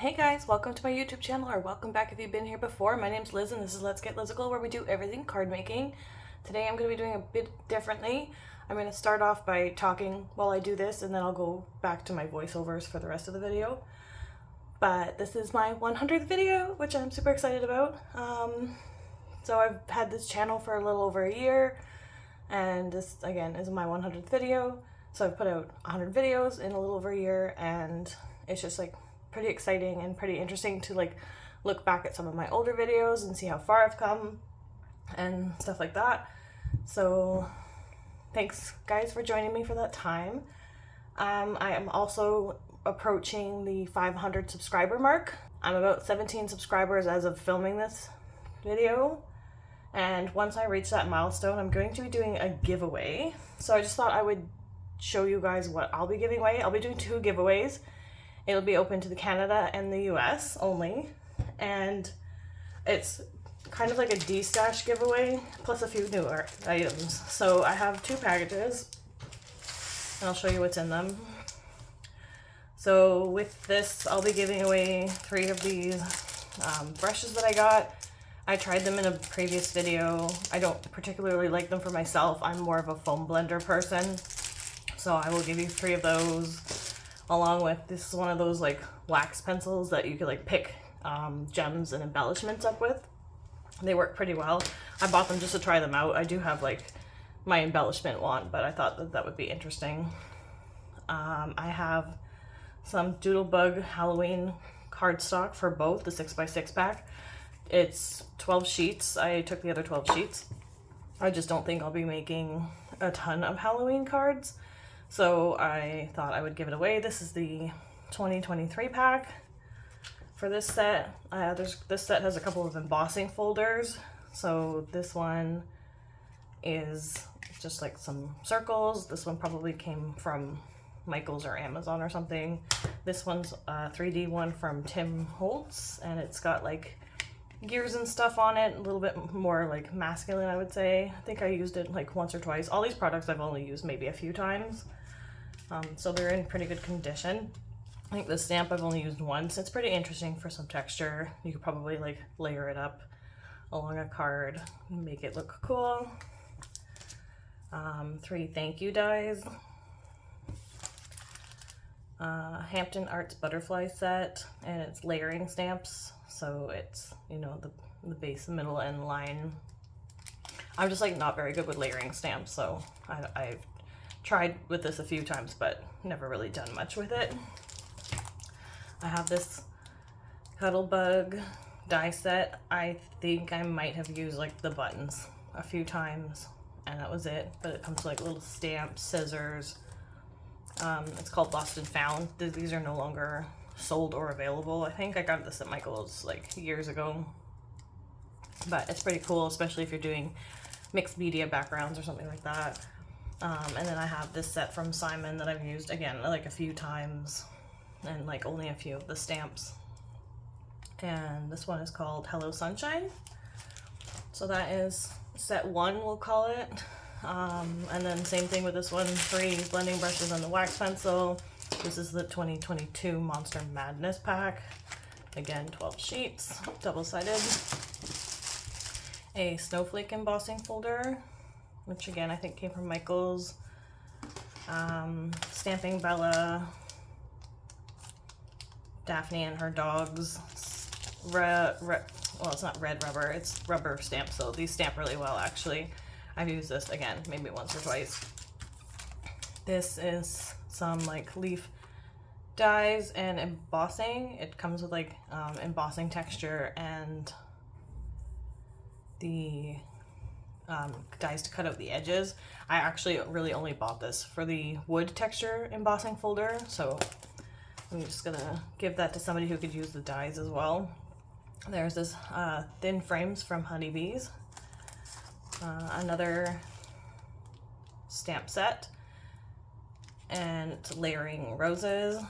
Hey guys, welcome to my YouTube channel, or welcome back if you've been here before. My name's Liz and this is Let's Get Lizical, where we do everything card making. Today I'm going to be doing a bit differently. I'm going to start off by talking while I do this, and then I'll go back to my voiceovers for the rest of the video. But this is my 100th video, which I'm super excited about. So I've had this channel for a little over a year, and this again is my 100th video. So I've put out 100 videos in a little over a year, and it's just like pretty exciting and pretty interesting to like look back at some of my older videos and see how far I've come and stuff like that. So thanks guys for joining me for that time. I am also approaching the 500 subscriber mark. I'm about 17 subscribers as of filming this video, and once I reach that milestone I'm going to be doing a giveaway. So I just thought I would show you guys what I'll be giving away. I'll be doing 2 giveaways. It'll be open to the Canada and the US only, and it's kind of like a D-stash giveaway plus a few newer items. So I have 2 packages and I'll show you what's in them. So with this I'll be giving away 3 of these brushes that I got. I tried them in a previous video. I don't particularly like them for myself. I'm more of a foam blender person. So I will give you 3 of those, along with, this is one of those like wax pencils that you could like pick gems and embellishments up with. They work pretty well. I bought them just to try them out. I do have like my embellishment wand, but I thought that that would be interesting. I have some Doodlebug Halloween cardstock for both, the 6x6 pack. It's 12 sheets. I took the other 12 sheets. I just don't think I'll be making a ton of Halloween cards, so I thought I would give it away. This is the 2023 pack for this set. This set has a couple of embossing folders. So this one is just like some circles. This one probably came from Michaels or Amazon or something. This one's a 3D one from Tim Holtz, and it's got like gears and stuff on it, a little bit more like masculine, I would say. I think I used it like once or twice. All these products I've only used maybe a few times. So they're in pretty good condition. I think the stamp I've only used once. It's pretty interesting for some texture. You could probably like layer it up along a card and make it look cool. 3 thank you dies. Hampton Arts butterfly set, and it's layering stamps. So it's, you know, the base, middle, and line. I'm just like not very good with layering stamps, so I've tried with this a few times but never really done much with it. I have this Cuddlebug die set. I think I might have used like the buttons a few times and that was it, but it comes with like little stamps, scissors. It's called Lost and Found. These are no longer sold or available. I think I got this at Michael's like years ago, but it's pretty cool, especially if you're doing mixed media backgrounds or something like that. And then I have this set from Simon that I've used again like a few times, and like only a few of the stamps. And this one is called Hello Sunshine. So that is set 1, we'll call it. And then same thing with this one, 3 blending brushes and the wax pencil. This is the 2022 Monster Madness pack. Again, 12 sheets, double-sided. A snowflake embossing folder, which again I think came from Michaels. Stamping Bella, Daphne and her dogs. Well, it's not red rubber, it's rubber stamp, so these stamp really well actually. I've used this again maybe once or twice. This is some like leaf dies and embossing. It comes with like embossing texture and the dies to cut out the edges. I actually really only bought this for the wood texture embossing folder, so I'm just gonna give that to somebody who could use the dies as well. There's this thin frames from Honeybees. Another stamp set, and it's layering roses.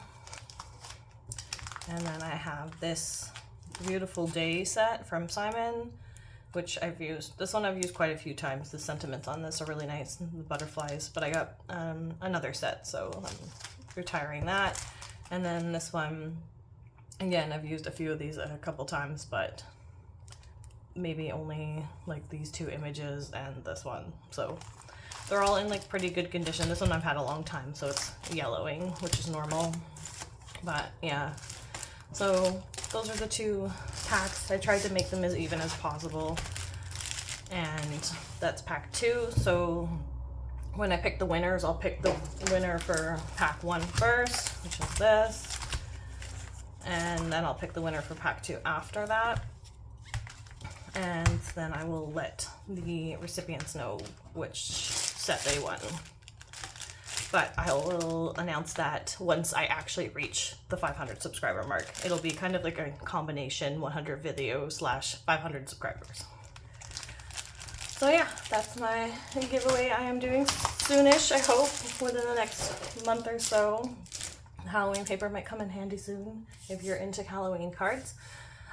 And then I have this Beautiful Day set from Simon, which I've used. This one I've used quite a few times. The sentiments on this are really nice, the butterflies, but I got another set, so I'm retiring that. And then this one Again, I've used a few of these a couple times, but maybe only like these 2 images and this one. So they're all in like pretty good condition. This one I've had a long time, so it's yellowing, which is normal. But yeah, so those are the 2 packs. I tried to make them as even as possible, and that's pack 2. So when I pick the winners, I'll pick the winner for pack 1 first, which is this, and then I'll pick the winner for pack 2 after that, and then I will let the recipients know which set they won. But I will announce that once I actually reach the 500 subscriber mark. It'll be kind of like a combination 100 video / 500 subscribers. So yeah, that's my giveaway I am doing soonish, I hope, within the next month or so. Halloween paper might come in handy soon if you're into Halloween cards.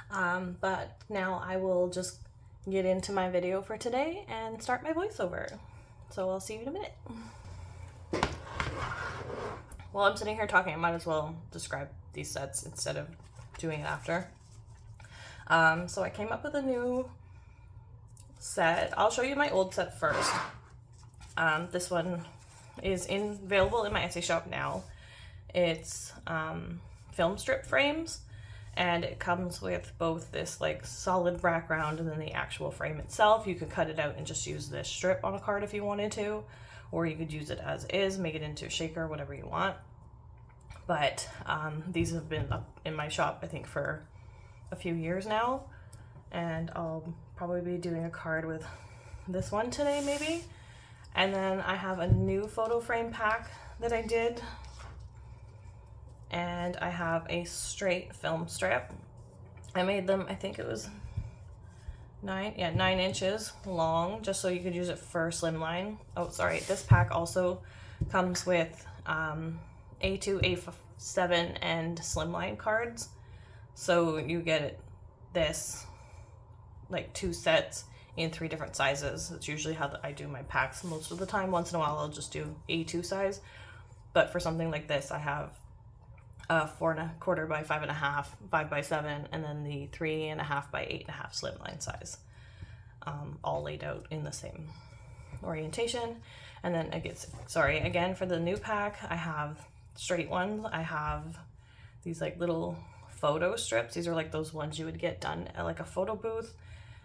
But now I will just get into my video for today and start my voiceover. So I'll see you in a minute. While I'm sitting here talking, I might as well describe these sets instead of doing it after. So I came up with a new set. I'll show you my old set first. This one is available in my Etsy shop now. It's film strip frames, and it comes with both this like solid background and then the actual frame itself. You could cut it out and just use this strip on a card if you wanted to, or you could use it as is, make it into a shaker, whatever you want. But these have been up in my shop, I think, for a few years now, and I'll probably be doing a card with this one today maybe. And then I have a new photo frame pack that I did, and I have a straight film strip. I made them, I think it was 9 inches long, just so you could use it for slimline. Oh, sorry, this pack also comes with A2, A7, and slimline cards. So you get this like 2 sets in 3 different sizes. That's usually how I do my packs most of the time. Once in a while I'll just do A2 size, but for something like this I have 4¼ by 5½, 5 by 7, and then the 3½ by 8½ slimline size, all laid out in the same orientation. And then it gets, again, for the new pack I have straight ones. I have these like little photo strips. These are like those ones you would get done at like a photo booth,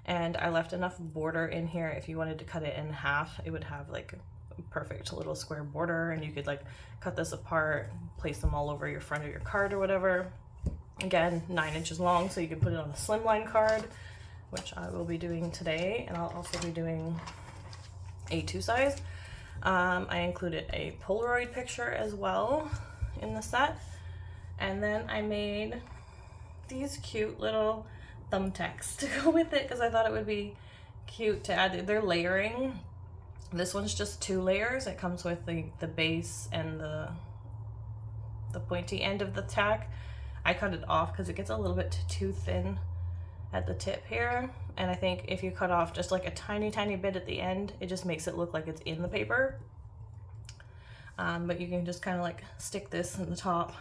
and I left enough border in here if you wanted to cut it in half. It would have like a perfect little square border, and you could like cut this apart, place them all over your front of your card or whatever. Again, 9 inches long, so you can put it on a slimline card, which I will be doing today, and I'll also be doing A2 size. I included a Polaroid picture as well in the set, and then I made these cute little thumbtacks to go with it because I thought it would be cute to add. They're layering. This one's just 2 layers. It comes with the base and the pointy end of the tack. I cut it off because it gets a little bit too thin at the tip here, and I think if you cut off just like a tiny bit at the end, it just makes it look like it's in the paper. But you can just kind of like stick this in the top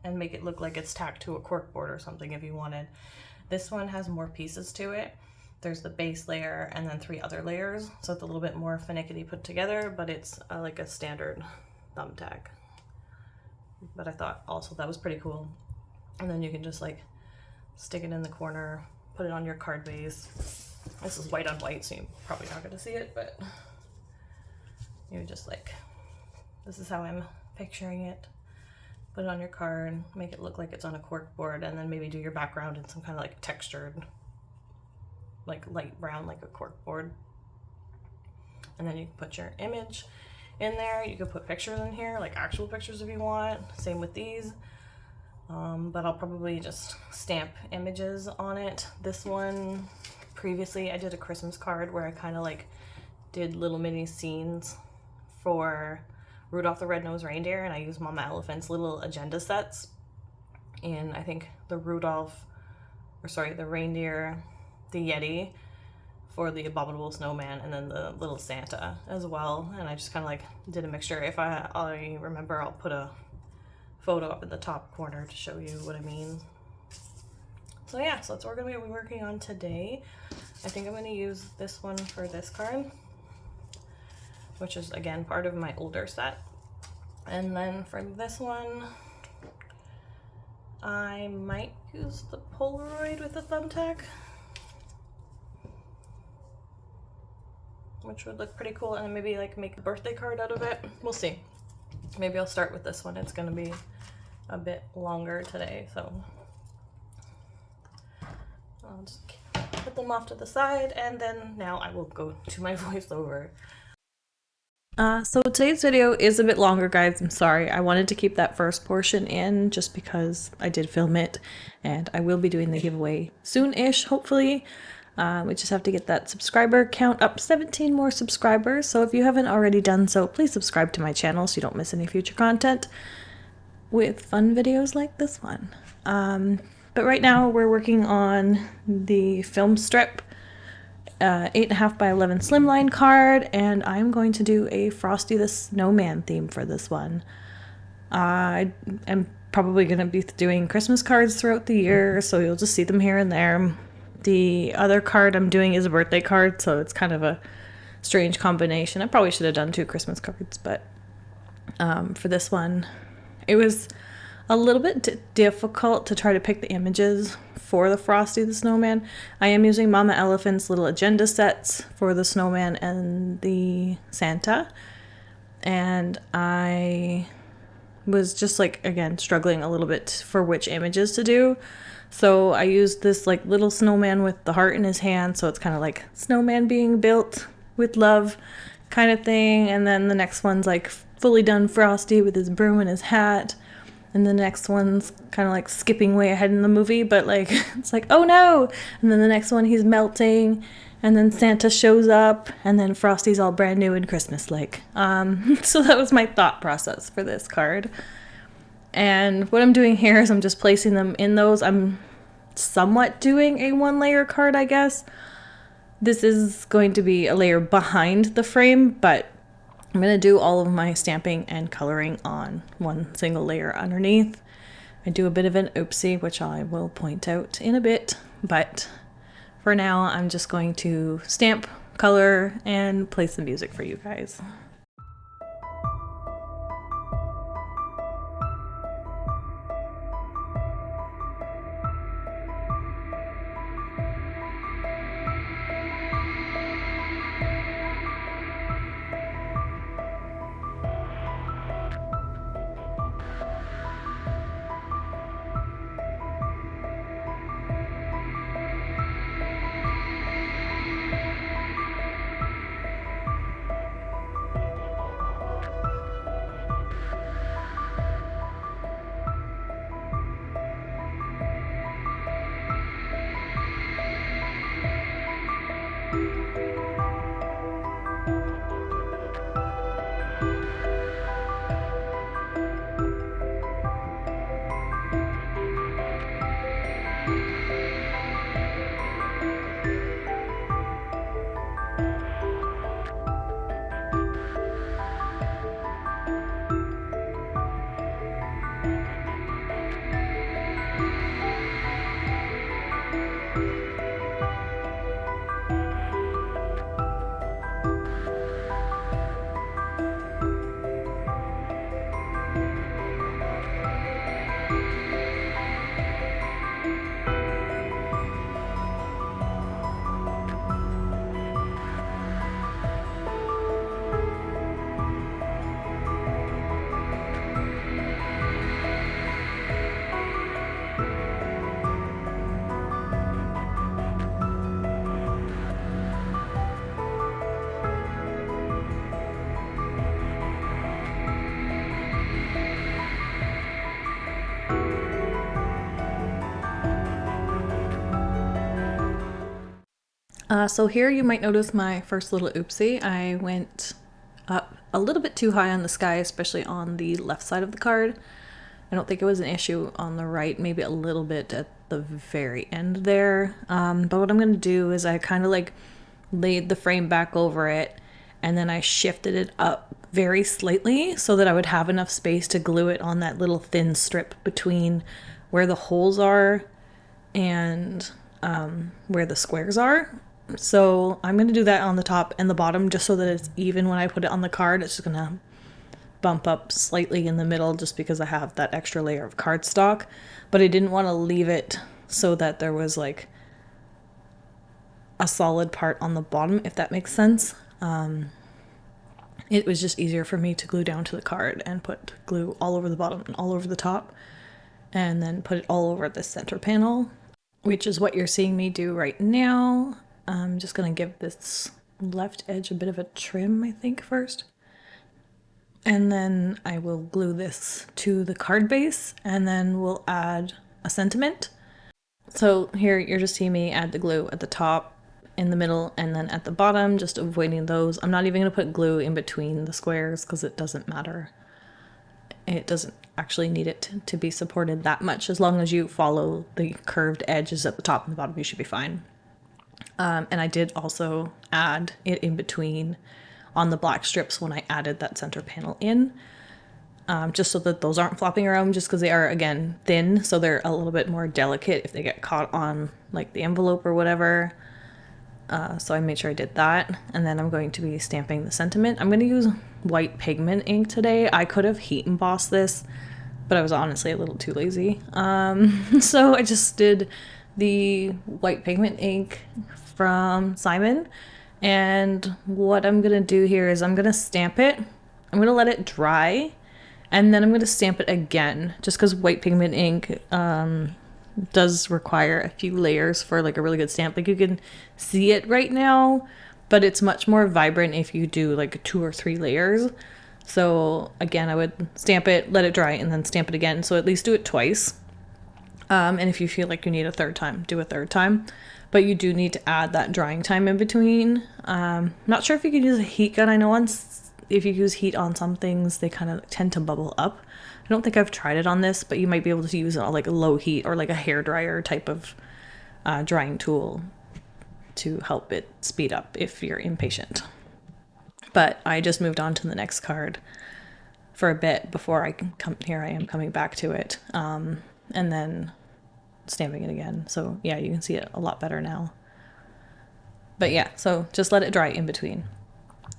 and make it look like it's tacked to a cork board or something if you wanted. This one has more pieces to it. There's the base layer and then 3 other layers, so it's a little bit more finicky put together, but it's like a standard thumbtack. But I thought also that was pretty cool. And then you can just like stick it in the corner, put it on your card base. This is white on white, so you're probably not going to see it, but you just like, this is how I'm picturing it. Put it on your card, make it look like it's on a cork board, and then maybe do your background in some kind of like textured, like light brown, like a cork board. And then you can put your image in there. You could put pictures in here, like actual pictures if you want. Same with these. But I'll probably just stamp images on it. This one, previously I did a Christmas card where I kind of like did little mini scenes for Rudolph the Red-Nosed Reindeer, and I used Mama Elephant's little agenda sets in, I think, the reindeer, the Yeti for the Abominable Snowman, and then the little Santa as well. And I just kind of like did a mixture. If I remember, I'll put a photo up in the top corner to show you what I mean. So yeah, so that's what we're going to be working on today. I think I'm going to use this one for this card, which is again part of my older set. And then for this one, I might use the Polaroid with the thumbtack, which would look pretty cool, and then maybe like make a birthday card out of it. We'll see. Maybe I'll start with this one. It's going to be a bit longer today, so I'll just put them off to the side, and then now I will go to my voiceover. So today's video is a bit longer, guys. I'm sorry. I wanted to keep that first portion in just because I did film it, and I will be doing the giveaway soon-ish, hopefully. We just have to get that subscriber count up, 17 more subscribers. So if you haven't already done so, please subscribe to my channel so you don't miss any future content with fun videos like this one. But right now we're working on the film strip 8.5 by 11 slimline card, and I'm going to do a Frosty the Snowman theme for this one. I am probably going to be doing Christmas cards throughout the year, so you'll just see them here and there. The other card I'm doing is a birthday card, so it's kind of a strange combination. I probably should have done 2 Christmas cards, but for this one, it was a little bit difficult to try to pick the images for the Frosty the Snowman. I am using Mama Elephant's little agenda sets for the snowman and the Santa, and I was just like, again, struggling a little bit for which images to do. So I used this like little snowman with the heart in his hand, so it's kind of like snowman being built with love kind of thing, and then the next one's like fully done Frosty with his broom and his hat. And the next one's kind of like skipping way ahead in the movie, but like, it's like, oh no! And then the next one, he's melting, and then Santa shows up, and then Frosty's all brand new and Christmas-like. So that was my thought process for this card. And what I'm doing here is I'm just placing them in those. I'm somewhat doing a 1-layer card, I guess. This is going to be a layer behind the frame, but I'm going to do all of my stamping and coloring on one single layer underneath. I do a bit of an oopsie, which I will point out in a bit, but for now I'm just going to stamp, color, and play some music for you guys. So here you might notice my first little oopsie. I went up a little bit too high on the sky, especially on the left side of the card. I don't think it was an issue on the right, maybe a little bit at the very end there. But what I'm going to do is I kind of like laid the frame back over it, and then I shifted it up very slightly so that I would have enough space to glue it on that little thin strip between where the holes are and where the squares are. So I'm going to do that on the top and the bottom just so that it's even when I put it on the card. It's just going to bump up slightly in the middle just because I have that extra layer of cardstock. But I didn't want to leave it so that there was like a solid part on the bottom, if that makes sense. It was just easier for me to glue down to the card and put glue all over the bottom and all over the top, and then put it all over the center panel, which is what you're seeing me do right now. I'm just going to give this left edge a bit of a trim, I think, first. And then I will glue this to the card base, and then we'll add a sentiment. So here you're just seeing me add the glue at the top, in the middle, and then at the bottom, just avoiding those. I'm not even going to put glue in between the squares because it doesn't matter. It doesn't actually need it to be supported that much. As long as you follow the curved edges at the top and the bottom, you should be fine. And I did also add it in between on the black strips when I added that center panel in, just so that those aren't flopping around, just because they are, again, thin, so they're a little bit more delicate if they get caught on like the envelope or whatever. So I made sure I did that, and then I'm going to be stamping the sentiment. I'm going to use white pigment ink today. I could have heat embossed this, but I was honestly a little too lazy. So I just did the white pigment ink from Simon, and what I'm going to do here is I'm going to stamp it. I'm going to let it dry, and then I'm going to stamp it again, just because white pigment ink does require a few layers for like a really good stamp. Like you can see it right now, but it's much more vibrant if you do like 2 or 3 layers. So again, I would stamp it, let it dry, and then stamp it again. So at least do it twice. And if you feel like you need a third time, do a third time. But you do need to add that drying time in between. Not sure if you could use a heat gun. I know if you use heat on some things, they kind of tend to bubble up. I don't think I've tried it on this, but you might be able to use like a low heat or like a hair dryer type of drying tool to help it speed up if you're impatient. But I just moved on to the next card for a bit before I can come here. I am coming back to it, and then stamping it again. So yeah, you can see it a lot better now. But yeah, so just let it dry in between.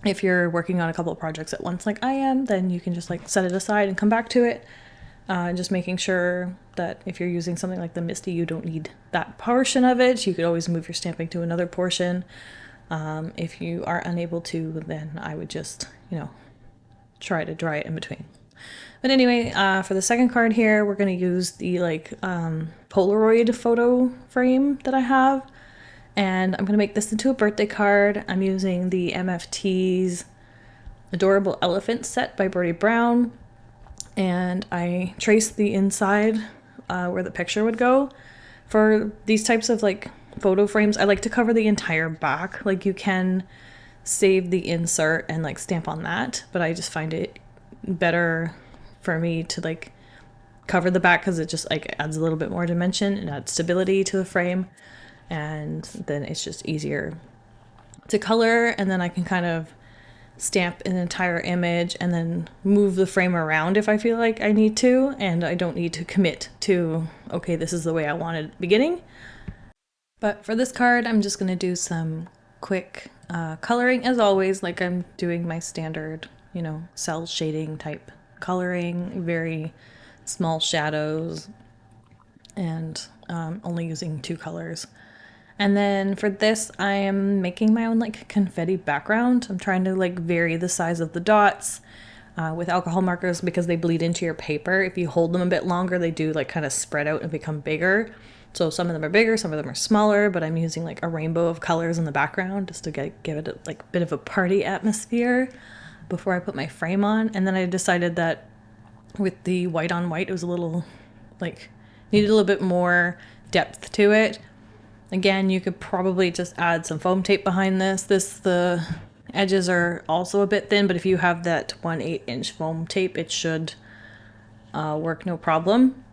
If you're working on a couple of projects at once like I am, then you can just like set it aside and come back to it. Just making sure that if you're using something like the Misty, you don't need that portion of it. You could always move your stamping to another portion. If you are unable to, then I would just, try to dry it in between. But anyway, for the second card here, we're going to use the Polaroid photo frame that I have. And I'm going to make this into a birthday card. I'm using the MFT's Adorable Elephant set by Bertie Brown. And I traced the inside where the picture would go. For these types of photo frames, I like to cover the entire back. Like you can save the insert and stamp on that, but I just find it better for me to cover the back because it just adds a little bit more dimension and adds stability to the frame. And then it's just easier to color, and then I can kind of stamp an entire image and then move the frame around if I feel like I need to, and I don't need to commit to, okay, this is the way I wanted at the beginning. But for this card, I'm just going to do some quick coloring, as always, like I'm doing my standard, cell shading type coloring, very small shadows, and only using 2 colors. And then for this, I am making my own confetti background. I'm trying to vary the size of the dots with alcohol markers because they bleed into your paper. If you hold them a bit longer, they do kind of spread out and become bigger. So some of them are bigger, some of them are smaller, but I'm using a rainbow of colors in the background just to give it a bit of a party atmosphere before I put my frame on. And then I decided that with the white on white, it was a little needed a little bit more depth to it. Again, you could probably just add some foam tape behind this. The edges are also a bit thin, but if you have that 1/8 inch foam tape, it should work no problem.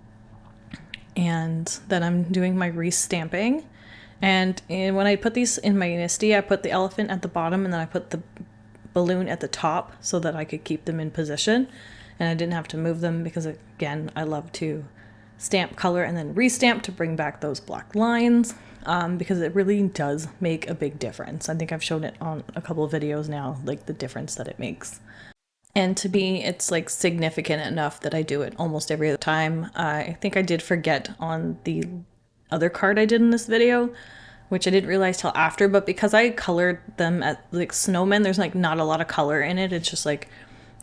And then I'm doing my re-stamping. And when I put these in my Misty, I put the elephant at the bottom and then I put the balloon at the top so that I could keep them in position. And I didn't have to move them because, again, I love to stamp color and then restamp to bring back those black lines, because it really does make a big difference. I think I've shown it on a couple of videos now, like the difference that it makes. And to me, it's like significant enough that I do it almost every other time. I think I did forget on the other card I did in this video, which I didn't realize till after, but because I colored them at like snowmen, there's like not a lot of color in it. It's just like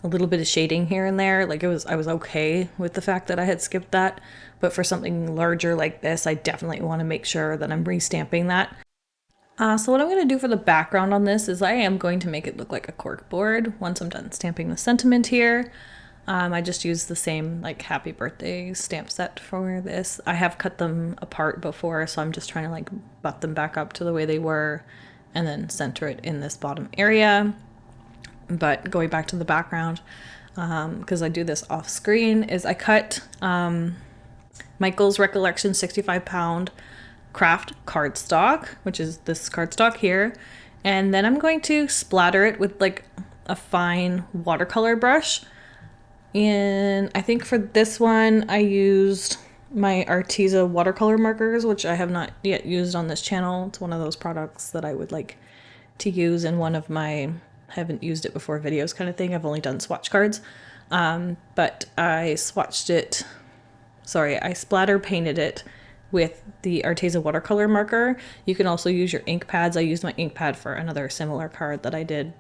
a little bit of shading here and there. Like I was okay with the fact that I had skipped that, but for something larger like this, I definitely want to make sure that I'm restamping that. So what I'm going to do for the background on this is I am going to make it look like a cork board once I'm done stamping the sentiment here. I just used the same like happy birthday stamp set for this. I have cut them apart before, so I'm just trying to like butt them back up to the way they were and then center it in this bottom area. But going back to the background, because I do this off screen, is I cut Michael's Recollection 65-pound craft cardstock, which is this cardstock here, and then I'm going to splatter it with like a fine watercolor brush. And I think for this one I used my Arteza watercolor markers, which I have not yet used on this channel. It's one of those products that I would like to use in one of my haven't used it before videos kind of thing. I've only done swatch cards, but I splatter painted it with the Arteza watercolor marker. You can also use your ink pads. I used my ink pad for another similar card that I did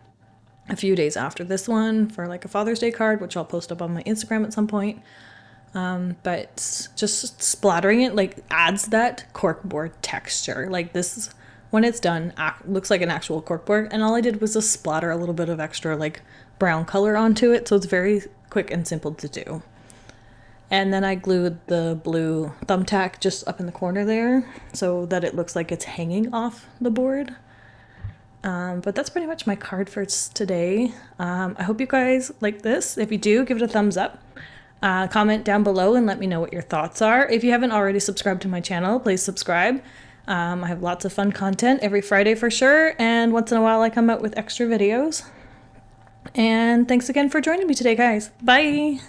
a few days after this one for like a Father's Day card, which I'll post up on my Instagram at some point. But just splattering it like adds that corkboard texture. Like this, when it's done, looks like an actual corkboard, and all I did was just splatter a little bit of extra like brown color onto it, so it's very quick and simple to do. And then I glued the blue thumbtack just up in the corner there so that it looks like it's hanging off the board. But that's pretty much my card for today. I hope you guys like this. If you do, give it a thumbs up. Comment down below and let me know what your thoughts are. If you haven't already subscribed to my channel, please subscribe. I have lots of fun content every Friday for sure, and once in a while I come out with extra videos. And thanks again for joining me today, guys. Bye!